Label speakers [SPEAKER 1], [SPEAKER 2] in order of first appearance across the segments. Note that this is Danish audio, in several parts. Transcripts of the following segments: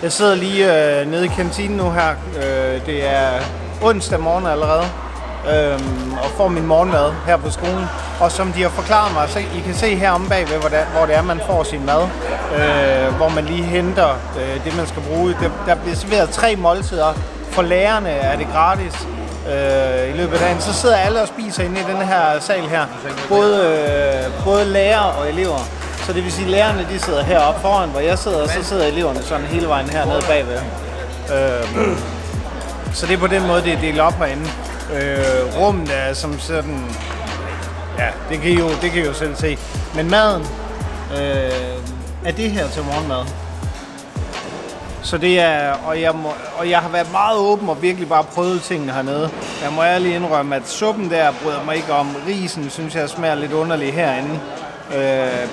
[SPEAKER 1] Jeg sidder lige nede i kantinen nu her. Det er onsdag morgen allerede, og får min morgenmad her på skolen. Og som de har forklaret mig, så I kan se heromme bagved, hvor det er, man får sin mad. Hvor man lige henter det, man skal bruge. Der bliver serveret 3 måltider. For lærerne er det gratis i løbet af dagen. Så sidder alle og spiser inde i den her sal her. Både lærere og elever. Så det vil sige, at lærerne de sidder heroppe foran, hvor jeg sidder, og så sidder eleverne sådan hele vejen hernede bagved. Så det er på den måde, det er delt op herinde. Rummet er som sådan, ja, det kan I jo selv se. Men maden er det her til morgenmad. Så det er, og jeg har været meget åben og virkelig bare prøvet tingene hernede. Jeg må ærligt indrømme, at suppen der bryder mig ikke om. Risen synes jeg smager lidt underlig herinde.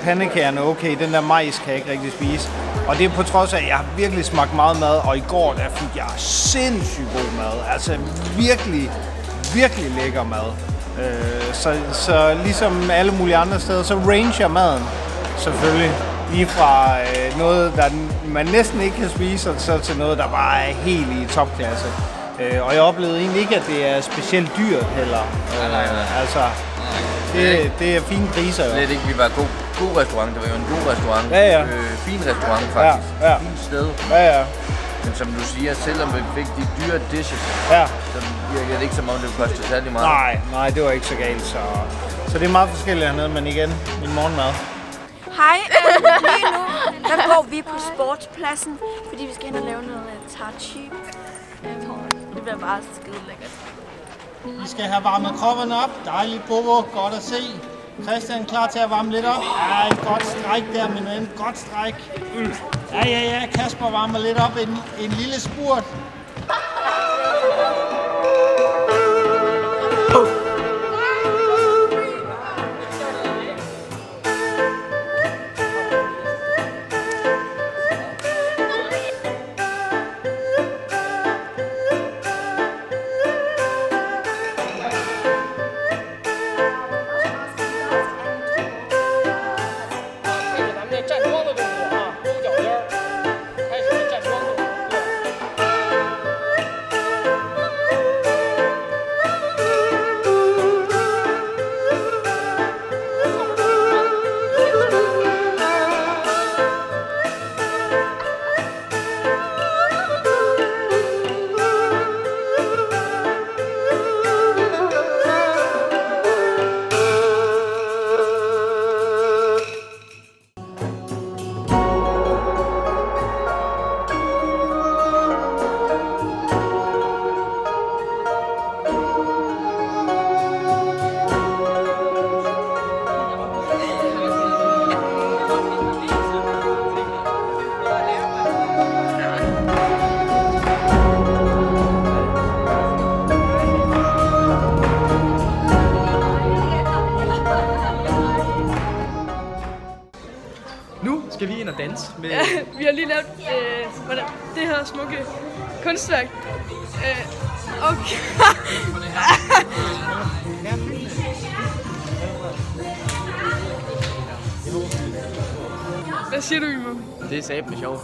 [SPEAKER 1] Pandekagerne okay, den der majs kan jeg ikke rigtig spise. Og det er på trods af, at jeg har virkelig smagt meget mad, og i går der fik jeg sindssygt god mad. Altså virkelig, virkelig lækker mad. Så ligesom alle mulige andre steder, så ranger maden selvfølgelig. Lige fra noget, der man næsten ikke kan spise, så til noget, der bare er helt i topklasse. Og jeg oplevede egentlig ikke, at det er specielt dyrt heller.
[SPEAKER 2] Nej.
[SPEAKER 1] Altså, det er fine priser.
[SPEAKER 2] Slet ikke, vi var god restaurant. Det var jo en god restaurant.
[SPEAKER 1] Ja.
[SPEAKER 2] Fin restaurant faktisk.
[SPEAKER 1] Ja.
[SPEAKER 2] Fint sted.
[SPEAKER 1] Ja.
[SPEAKER 2] Men som du siger, selvom vi fik de dyre dishes, så virkede det ikke som om det kostede særlig meget.
[SPEAKER 1] Nej, det var ikke så galt. Så det er meget forskelligt hernede, men igen, min morgenmad.
[SPEAKER 3] Hej, lige nu der går vi på sportspladsen, fordi vi skal hen og lave noget tai chi. Det bliver bare skide lækkert.
[SPEAKER 1] I skal have varmet kropperne op. Dejligt, Bobo. Godt at se. Christian, klar til at varme lidt op? Ja, et godt stræk der, min ven. Godt stræk. Ja. Kasper varmer lidt op. En lille spurt.
[SPEAKER 4] Skal vi ind og danse med...
[SPEAKER 5] Ja, vi har lige lavet det her smukke kunstværk. Okay. Hvad siger du, Imo?
[SPEAKER 4] Det er sabende sjovt.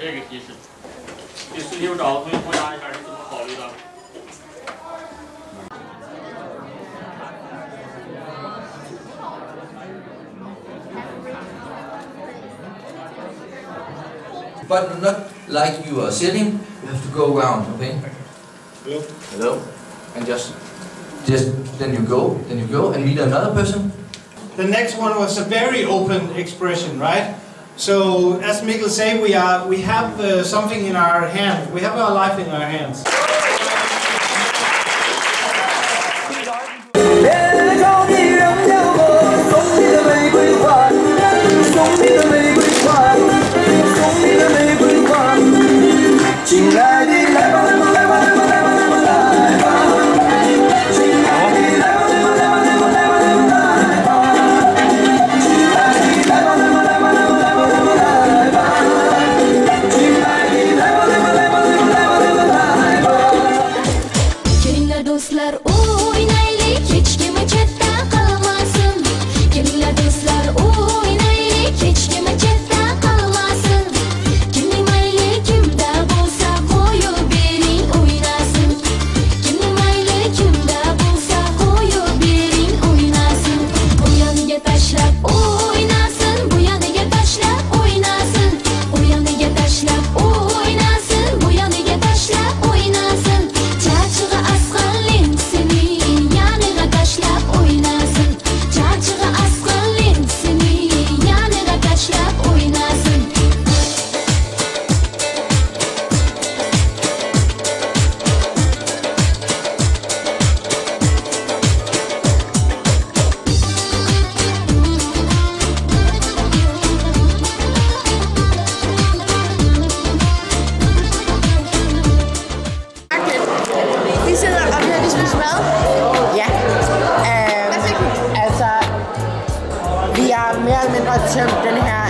[SPEAKER 6] 这个提示。第49招，同学回答一下是怎么考虑的？
[SPEAKER 7] But not like you are sitting, you have to go around, okay?
[SPEAKER 1] Hello.
[SPEAKER 7] Hello. And just then you go and meet another person.
[SPEAKER 1] The next one was a very open expression, right? So as Mikkel said, we have something in our hand. We have our life in our hands.
[SPEAKER 8] tømt den her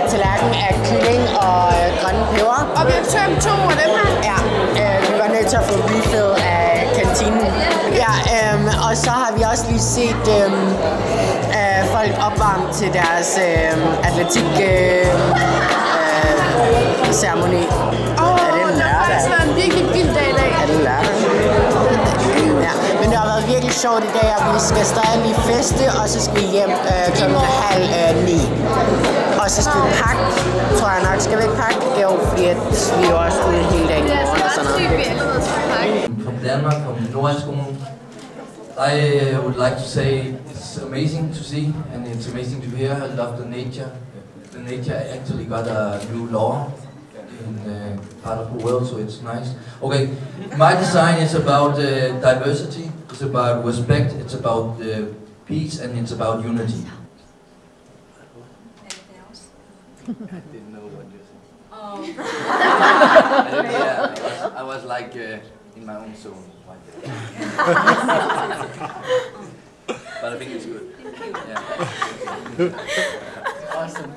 [SPEAKER 8] tallerken af kylling og grønne peber.
[SPEAKER 5] Og vi har tømt 2 af dem her?
[SPEAKER 8] Ja, vi var nødt til at få refill af kantinen. Ja, og så har vi også lige set folk opvarme til deres atletik ceremoni.
[SPEAKER 5] Det har faktisk været en virkelig vild dag i dag.
[SPEAKER 8] Er det lørdag? Ja, men det har været virkelig sjovt i dag, og vi skal stadig lige feste, og så skal vi hjem kl. 8:30. Og så skal vi pakke, tror jeg nok. Skal vi ikke pakke? Jo, fordi vi er også ude hele dagen i morgen og sådan noget.
[SPEAKER 7] From Denmark, from Nordskolen. I would like to say it's amazing to see and it's amazing to hear. I love the nature. The nature actually got a new law in part of the world, so it's nice. Okay, my design is about diversity, it's about respect, it's about peace, and it's about unity. I didn't know what you said. Oh. Yeah, I was like in my own zone. But I think it's good. Yeah.
[SPEAKER 4] Awesome.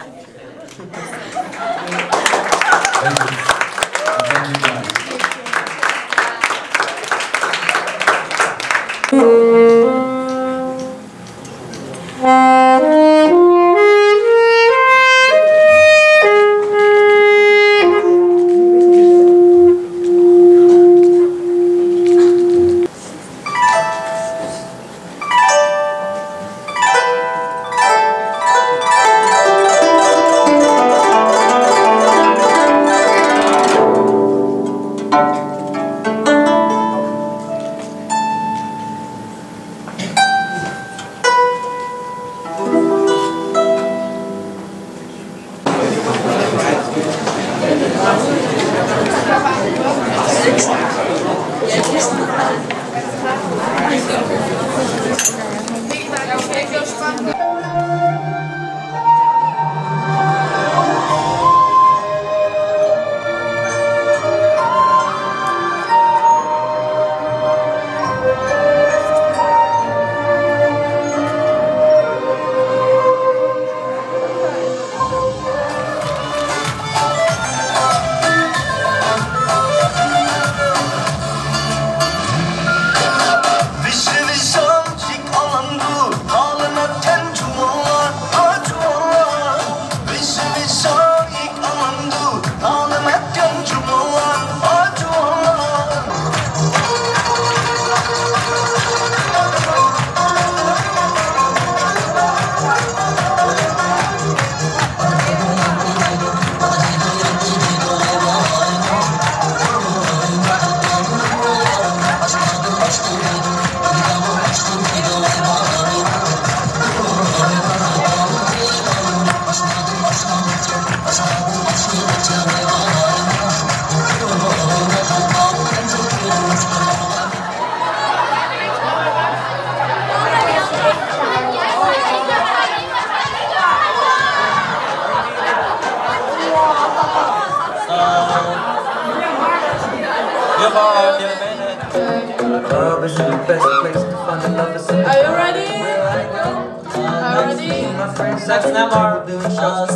[SPEAKER 7] Thank you. Thank you guys.
[SPEAKER 9] Love is the best place to find the love is in the
[SPEAKER 5] Are you ready?
[SPEAKER 9] Are you ready? My friends sex never doing shows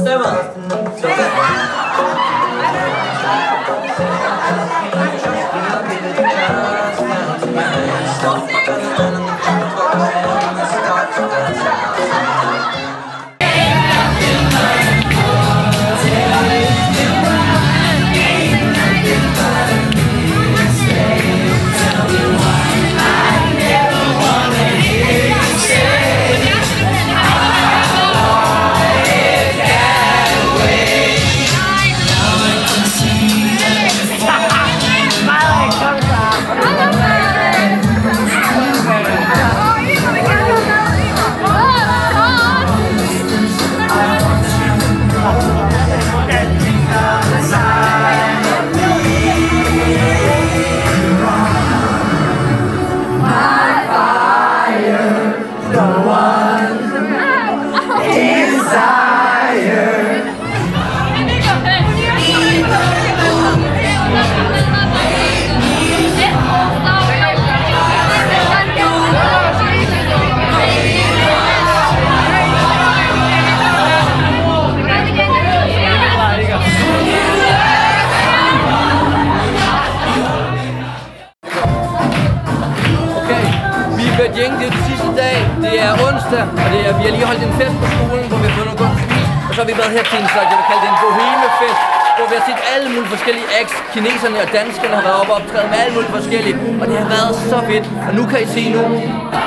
[SPEAKER 2] Det er den sidste dag, det er onsdag, og vi har lige holdt en fest på skolen, hvor vi har fået noget godt spis. Og så har vi været her til en slags, jeg vil kalde det en bohemefest, hvor vi har set alle mulige forskellige acts. Kineserne og danskerne har været oppe og optræde med alle mulige forskellige, og det har været så fedt. Og nu kan I se nu,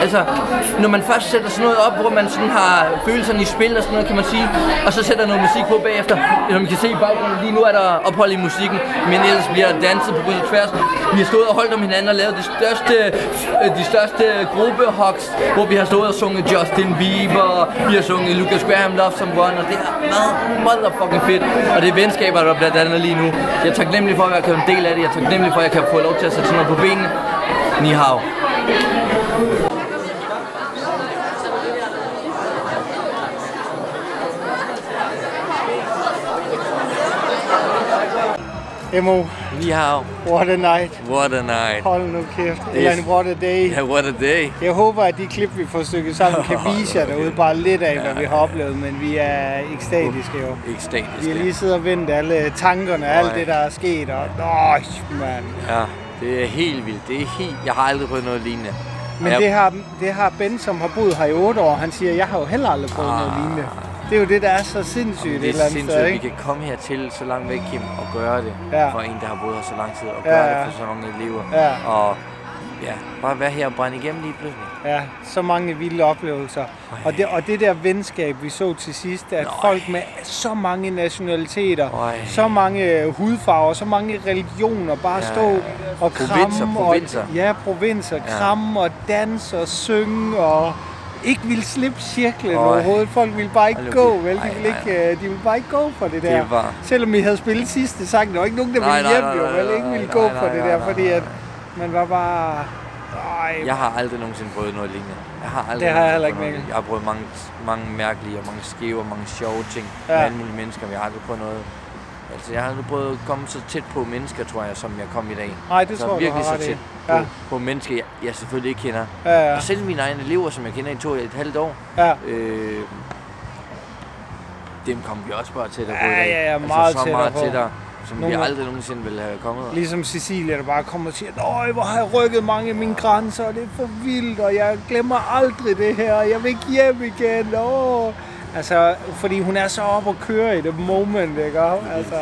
[SPEAKER 2] altså når man først sætter sådan noget op, hvor man sådan har følelserne i spil og sådan noget, kan man sige, og så sætter noget musik på bagefter, som man kan se i baggrunden, lige nu er der ophold i musikken, men ellers bliver der danset på kryds og tværs. Vi har stået og holdt om hinanden og lavet de største gruppehugs, hvor vi har stået og sunget Justin Bieber, vi har sunget Lucas Graham Love Someone, og det har været motherfucking fedt. Og det er venskaber, der bliver dannet lige nu. Jeg er taknemmelig for, at jeg kan være en del af det. Jeg er taknemmelig for, at jeg kan få lov til at sætte sådan noget på benene. Ni hao.
[SPEAKER 1] Emo.
[SPEAKER 2] Ni hao.
[SPEAKER 1] What a night.
[SPEAKER 2] What a night.
[SPEAKER 1] Hold nu kæft. Eller what a day.
[SPEAKER 2] Yeah, what a day.
[SPEAKER 1] Jeg håber, at de klip, vi får stykket sammen, kan vise jer derude bare lidt af, hvad vi har oplevet, men vi er ekstatiske jo.
[SPEAKER 2] Ekstatiske.
[SPEAKER 1] Vi har lige siddet og ventet alle tankerne og alt det, der er sket, og mand.
[SPEAKER 2] Ja, det er helt vildt. Det er helt... Jeg har aldrig prøvet noget lignende.
[SPEAKER 1] Men det har Ben, som har boet her i 8 år, han siger, jeg har jo heller aldrig prøvet noget lignende. Det er jo det, der er så sindssygt.
[SPEAKER 2] Det er sindssygt, at vi kan komme hertil så langt væk, Kim, og gøre det for en, der har boet her så lang tid, og gøre det for så mange elever. Og ja, bare være her og brænde igennem lige pludselig.
[SPEAKER 1] Ja, så mange vilde oplevelser. Og det der venskab, vi så til sidst, at folk med så mange nationaliteter, så mange hudfarver, så mange religioner, bare stå og kramme.
[SPEAKER 2] Provinser.
[SPEAKER 1] Provinser. Kramme og danse og synge og... ikke ville slippe cirklen overhovedet. Folk ville bare ikke gå, vel? De ville bare ikke gå for det der. Selvom vi havde spillet sidste sang, der var ikke nogen, der ville hjem, jo, vel? Ikke ville gå for det der, fordi at man var bare...
[SPEAKER 2] Jeg har aldrig nogensinde prøvet noget lignende.
[SPEAKER 1] Det har jeg heller ikke med.
[SPEAKER 2] Jeg har prøvet mange mærkelige og mange skæve og mange sjove ting med alle mulige mennesker, men jeg har aldrig prøvet noget. Altså, jeg har aldrig prøvet at komme så tæt på mennesker, tror jeg, som jeg kom i dag.
[SPEAKER 1] Nej, det
[SPEAKER 2] så
[SPEAKER 1] tror jeg,
[SPEAKER 2] virkelig
[SPEAKER 1] du har
[SPEAKER 2] så tæt på mennesker, jeg selvfølgelig ikke kender. Og selv mine egne elever, som jeg kender i et halvt år, dem kom vi også bare tættere på i dag.
[SPEAKER 1] Ja, meget
[SPEAKER 2] altså, så meget tættere, som vi
[SPEAKER 1] gange
[SPEAKER 2] aldrig nogensinde ville have kommet.
[SPEAKER 1] Ligesom Cecilia, der bare kommer og siger, øj, hvor har jeg rykket mange af mine grænser, og det er for vildt, og jeg glemmer aldrig det her, og jeg vil ikke hjem igen. Altså, fordi hun er så oppe og kører i det moment, ikke? Altså,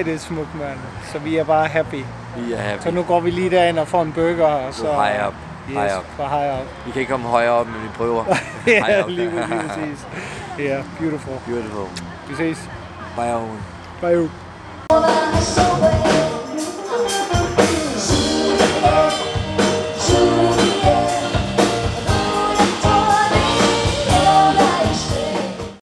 [SPEAKER 1] det er smukt, mand. Så vi er bare happy.
[SPEAKER 2] Vi er happy.
[SPEAKER 1] Så nu går vi lige derind og får en burger, og så...
[SPEAKER 2] High up.
[SPEAKER 1] Yes, high up.
[SPEAKER 2] Vi kan ikke komme højere op, men vi prøver.
[SPEAKER 1] Ja, lige præcis. Ja, beautiful.
[SPEAKER 2] Beautiful.
[SPEAKER 1] Vi ses.
[SPEAKER 2] Bye.
[SPEAKER 1] Bye.